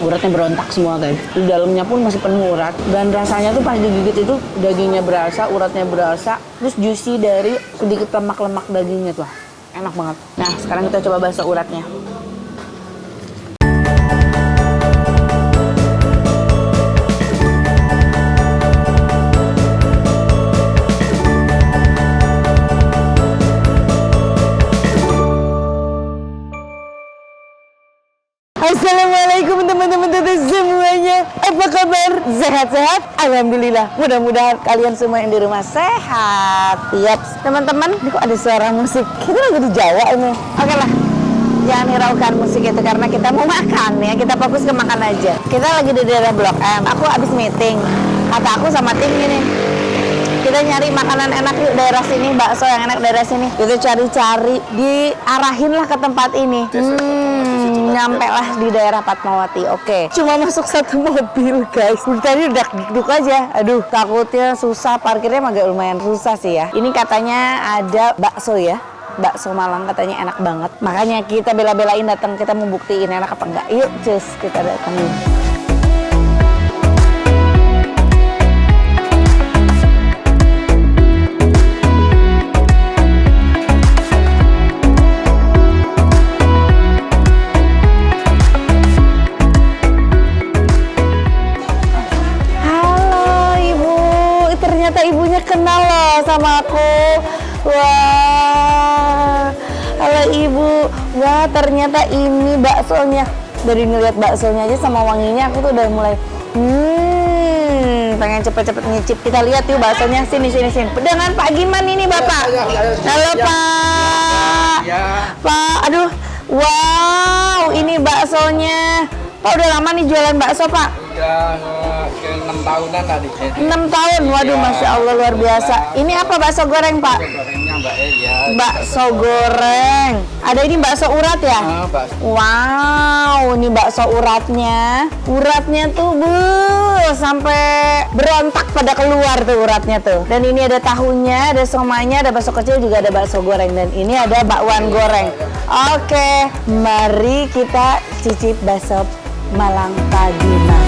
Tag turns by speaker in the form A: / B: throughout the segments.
A: Uratnya berontak semua guys. Di dalamnya pun masih penuh urat. Dan rasanya tuh pas digigit itu dagingnya berasa, uratnya berasa. Terus juicy dari sedikit lemak-lemak dagingnya tuh. Enak banget. Nah sekarang kita coba bakso uratnya. Assalamualaikum teman-teman semuanya. Apa kabar? Sehat-sehat? Alhamdulillah. Mudah-mudahan kalian semua yang di rumah sehat. Yap, teman-teman. Ini kok ada suara musik? Kita lagi di Jawa ini. Oke lah. Jangan hiraukan musik itu karena kita mau makan ya. Kita fokus ke makan aja. Kita lagi di daerah Blok M. Aku habis meeting. Kata aku sama tim ini. Kita nyari makanan enak yuk daerah sini, bakso yang enak daerah sini. Kita cari-cari, diarahin lah ke tempat ini. Nyampe lah di daerah Fatmawati. Oke. Cuma masuk satu mobil guys. Tadi udah duduk aja. Aduh, takutnya susah. Parkirnya agak lumayan susah sih ya. Ini katanya ada bakso ya. Bakso Malang katanya enak banget. Makanya kita bela-belain datang. Kita mau buktiin enak apa enggak. Yuk, cus kita datangin. Ibunya kenal loh sama aku. Wah, halo ibu. Wah, ternyata ini baksonya. Dari ngeliat baksonya aja sama wanginya aku tuh udah mulai pengen cepet-cepet nyicip. Kita lihat yuk baksonya. Sini. Dengan Pak Giman ini Bapak. Halo Pak. Pak, aduh. Wow, ini baksonya. Pak udah lama nih jualan bakso Pak?
B: Udah 6 tahunan tadi.
A: 6 tahun, waduh ya. Masya Allah luar biasa. Ini apa bakso goreng Pak?
B: Gorengnya Mbak ya.
A: Bakso goreng. Ada ini bakso urat ya?
B: Bakso.
A: Wow, ini bakso uratnya. Uratnya tuh sampai berontak pada keluar tuh uratnya tuh. Dan ini ada tahunya, ada somanya, ada bakso kecil juga ada bakso goreng. Dan ini ada bakwan goreng. Oke, mari kita cicip bakso Malang Pak Giman.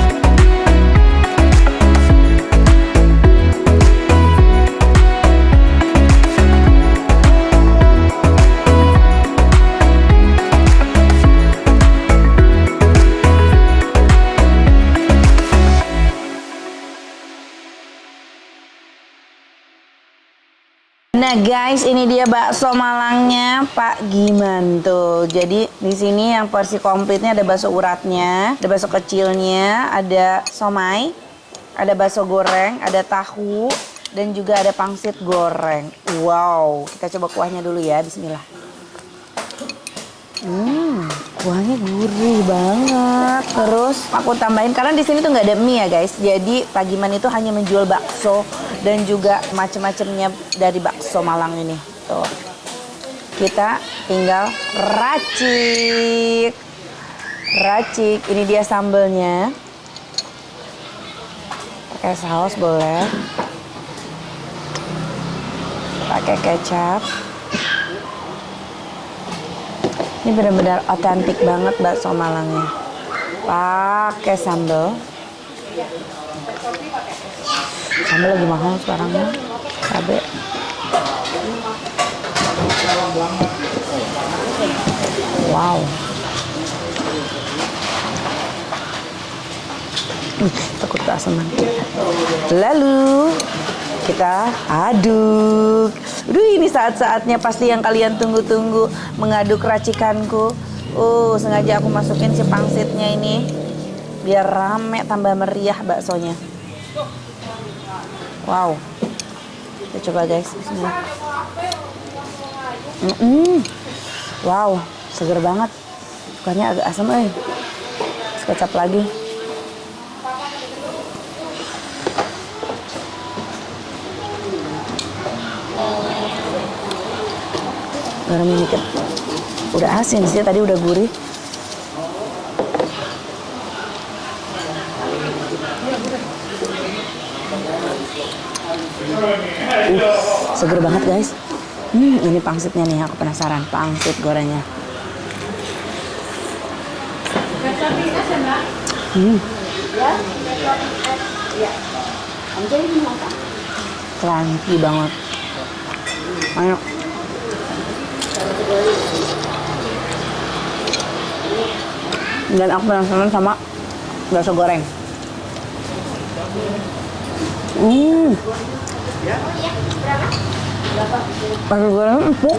A: Nah guys, ini dia bakso Malangnya Pak Giman tuh. Jadi di sini yang porsi komplitnya ada bakso uratnya, ada bakso kecilnya, ada somai, ada bakso goreng, ada tahu, dan juga ada pangsit goreng. Wow, kita coba kuahnya dulu ya. Bismillah. Kuahnya gurih banget. Terus aku tambahin karena di sini tuh nggak ada mie ya guys. Jadi Pak Giman itu hanya menjual bakso dan juga macam-macamnya dari bakso Malang ini. Tuh. Kita tinggal racik. Ini dia sambelnya. Pakai saus boleh. Pakai kecap. Ini benar-benar otentik banget bakso Malangnya. Pakai sambal. Sambal lagi mahal sekarang ya. Cabe. Wow. Takut keasaman. Lalu kita aduk. Aduh, ini saat-saatnya pasti yang kalian tunggu-tunggu, mengaduk racikanku. Sengaja aku masukin si pangsitnya ini biar rame, tambah meriah baksonya. Wow. Kita coba guys. Bismillah. Wow, seger banget. Bukannya agak asam, kecap lagi. Garam dikit. Udah asin sih, tadi udah gurih. Seger banget guys. Ini pangsitnya nih, aku penasaran. Pangsit gorengnya. Hmm. Crunchy banget. Enak. Dan aku penasaran sama bakso goreng. Bakso goreng empuk.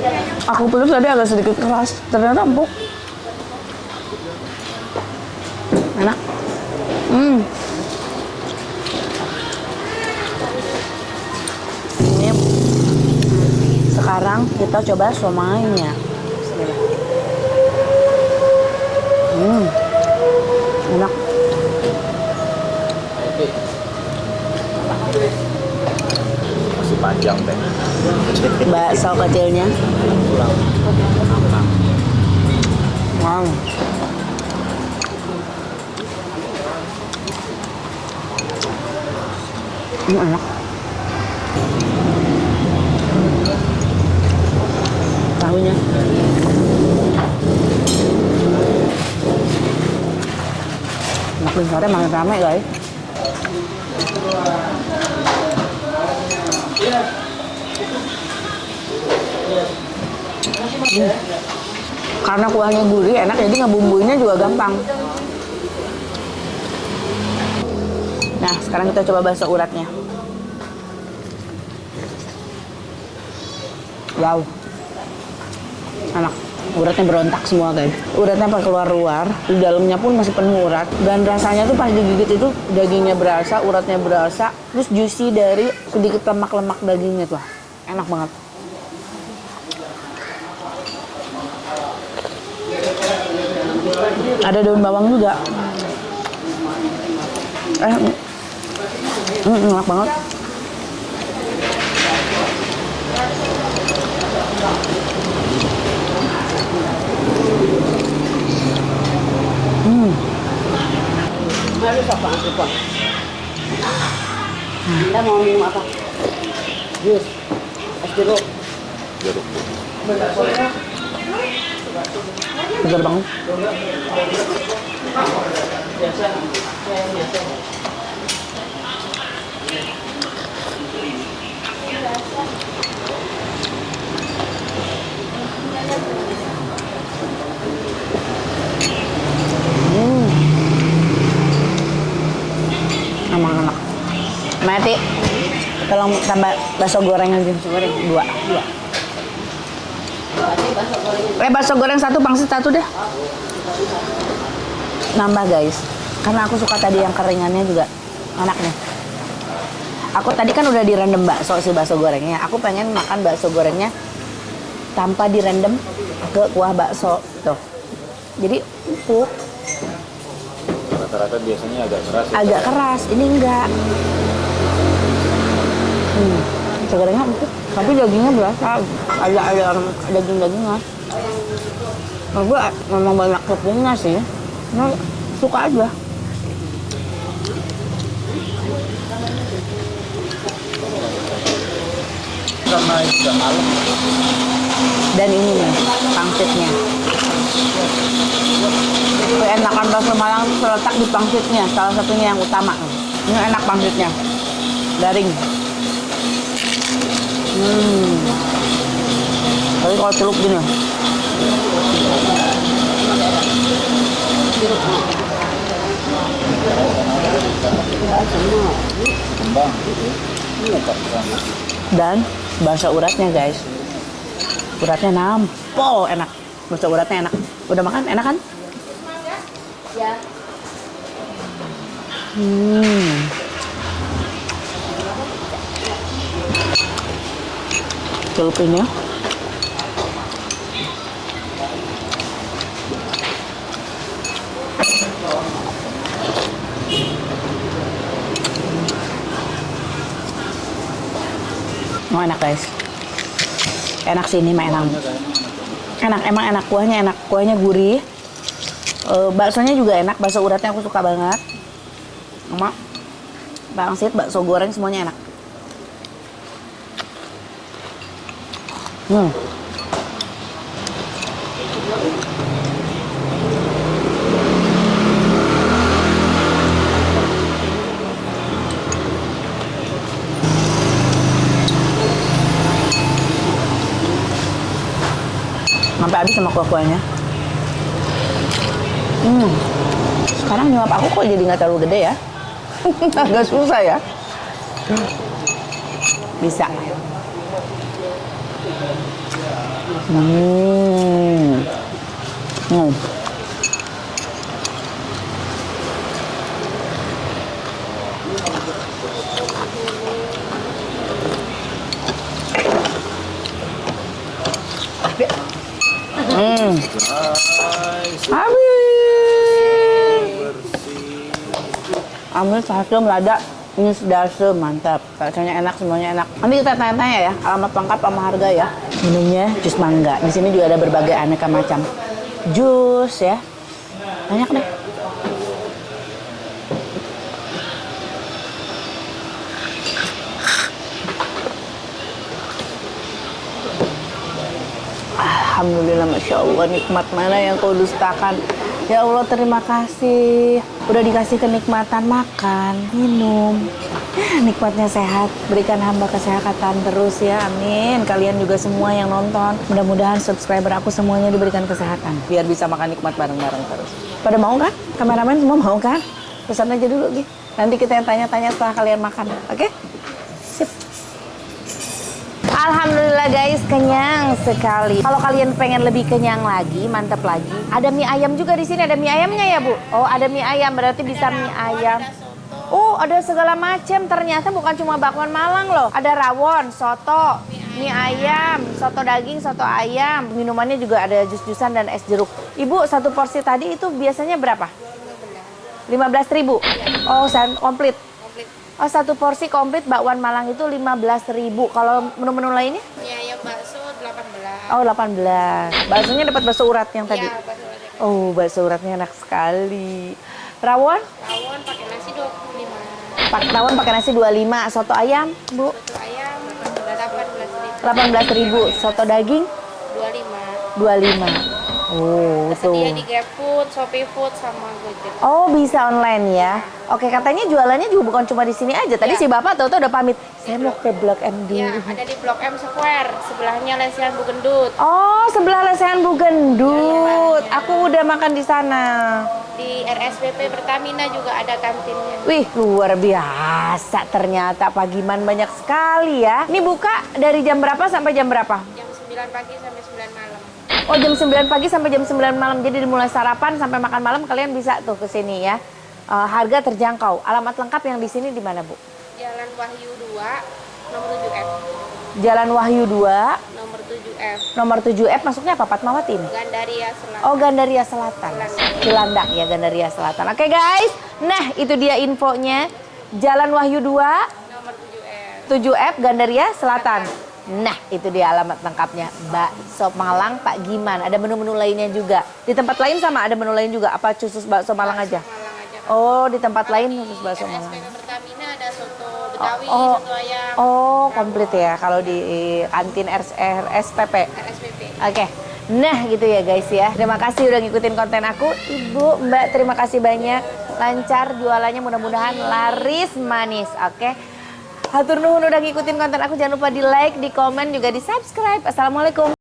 A: Aku pikir tadi agak sedikit keras, ternyata empuk. Enak. Ini sekarang kita coba somainya. Enak.
B: Masih panjang deh.
A: Bakso kecilnya. Wow. Ini enak. Tahunya. Makin sore makin ramai guys. Karena kuahnya gurih enak, jadi ngebumbuinnya juga gampang. Nah, sekarang kita coba bakso uratnya. Wow, enak. Uratnya berontak semua guys. Uratnya pas keluar-luar, di dalamnya pun masih penuh urat. Dan rasanya tuh pas digigit itu dagingnya berasa, uratnya berasa, terus juicy dari sedikit lemak-lemak dagingnya tuh. Enak banget. Ada daun bawang juga. Enak banget.
C: Harus apa? Anda mau minum apa? Jus, es jeruk.
B: Jeruk.
A: Segar banget. Emang enak. Mati. Tolong tambah bakso goreng aja. Dua. Bakso goreng satu, pangsit satu deh. Nambah guys. Karena aku suka tadi yang keringannya juga enak nih. Aku tadi kan udah direndam bakso si bakso gorengnya. Aku pengen makan bakso gorengnya tanpa direndam ke kuah bakso tuh. Jadi empuk.
B: Rata-rata biasanya agak keras.
A: Agak keras, ini enggak. Gorengnya empuk, tapi dagingnya berasa. Ada daging-dagingnya. Menurut gue memang banyak tepungnya sih. Nah, suka aja.
B: Karena itu udah malam.
A: Dan ini nih, pangsitnya. Keenakan bakso Malang itu terletak di pangsitnya, salah satunya yang utama. Ini enak pangsitnya, garing. Tapi kalau celup gini. Dan bakso uratnya guys, uratnya nampol, enak. Bakso uratnya enak. Udah makan? Enak kan?
C: Ya.
A: Celupinnya. Oh, enak guys. Enak sih ini mah enak. Enak, emang enak kuahnya, enak. Kuahnya gurih. Baksonya juga enak, bakso uratnya aku suka banget. Sama pangsit, bakso goreng semuanya enak. sama kuah-kuahnya. Sekarang nyuap aku kok jadi nggak terlalu gede ya. Agak susah ya. Bisa. Ambil satu melada, ini sedase, mantap. Rasanya enak, semuanya enak. Nanti kita tanya-tanya ya, alamat lengkap sama harga ya. Minumnya jus mangga. Di sini juga ada berbagai aneka macam jus ya. Banyak deh. Alhamdulillah, Masya Allah, nikmat mana yang kau dustakan. Ya Allah, terima kasih. Udah dikasih kenikmatan makan, minum. Nikmatnya sehat. Berikan hamba kesehatan terus ya, amin. Kalian juga semua yang nonton. Mudah-mudahan subscriber aku semuanya diberikan kesehatan. Biar bisa makan nikmat bareng-bareng terus. Pada mau kan? Kameramen semua mau kan? Pesan aja dulu, Gi. Nanti kita yang tanya-tanya setelah kalian makan. Oke? Sip. Alhamdulillah guys, kenyang sekali. Kalau kalian pengen lebih kenyang lagi, mantap lagi. Ada mie ayam juga di sini. Ada mie ayamnya ya, Bu? Oh, ada mie ayam. Berarti bisa mie ayam. Oh, ada segala macam. Ternyata bukan cuma bakwan Malang loh. Ada rawon, soto, mie ayam, soto daging, soto ayam. Minumannya juga ada jus-jusan dan es jeruk. Ibu, satu porsi tadi itu biasanya berapa? 15.000. Oh, komplit. Oh, satu porsi komplit bakwan Malang itu 15.000. Kalau menu-menu lainnya?
D: Mie ayam bakso 18.
A: Oh, 18. Baksonya dapat bakso urat yang tadi?
D: Iya, bakso urat.
A: Oh, bakso uratnya enak sekali. Rawon?
D: Rawon pakai nasi 25.
A: Rawon pakai nasi 25. Soto ayam, Bu?
D: Soto ayam 18.000.
A: 18.000. Soto daging?
D: 25.
A: 25. Oh,
D: Tersedia
A: tuh.
D: di GrabFood, ShopeeFood sama Gojek.
A: Oh, bisa online ya. Oke, katanya jualannya juga bukan cuma di sini aja. Tadi
D: Ya.
A: si Bapak tahu-tahu udah pamit. Saya mau ke Blok M dulu.
D: Ya, ada di Blok M Square, sebelahnya Lesehan Bugendut.
A: Oh, sebelah Lesehan Bugendut. Aku udah makan di sana.
D: Di RSBP Pertamina juga ada kantinnya.
A: Wih, luar biasa ternyata Pak Giman banyak sekali ya. Ini buka dari jam berapa sampai jam berapa?
D: Jam 9 pagi sampai 9 malam.
A: Oh, jam 9 pagi sampai jam 9 malam. Jadi dimulai sarapan sampai makan malam kalian bisa tuh ke sini ya. Harga terjangkau. Alamat lengkap yang di sini di mana, Bu?
D: Jalan Wahyu 2, nomor 7F.
A: Jalan Wahyu 2,
D: Nomor 7F.
A: nomor 7F, masuknya apa? Fatmawati ini?
D: Gandaria Selatan.
A: Oh, Gandaria Selatan. Cilandak ya, Gandaria Selatan. Oke, guys. Nah, itu dia infonya. Jalan Wahyu 2,
D: Nomor 7F.
A: 7F, Gandaria Selatan. Nah, itu dia alamat lengkapnya. Bakso Malang Pak Giman. Ada menu-menu lainnya juga. Di tempat lain sama ada menu lain juga? Apa khusus bakso Malang aja?
D: Malang aja.
A: Oh, di tempat lain khusus bakso Malang.
D: RSPP Pertamina ada soto Betawi,
A: Oh,
D: soto ayam,
A: oh, komplit ya kalau di kantin RSPP.
D: RSPP.
A: Oke. Nah, gitu ya guys ya. Terima kasih udah ngikutin konten aku. Ibu, Mbak, terima kasih banyak. Lancar jualannya, mudah-mudahan laris manis. Oke. Hatur nuhun udah ngikutin konten aku. Jangan lupa di like, di komen, juga di subscribe. Assalamualaikum.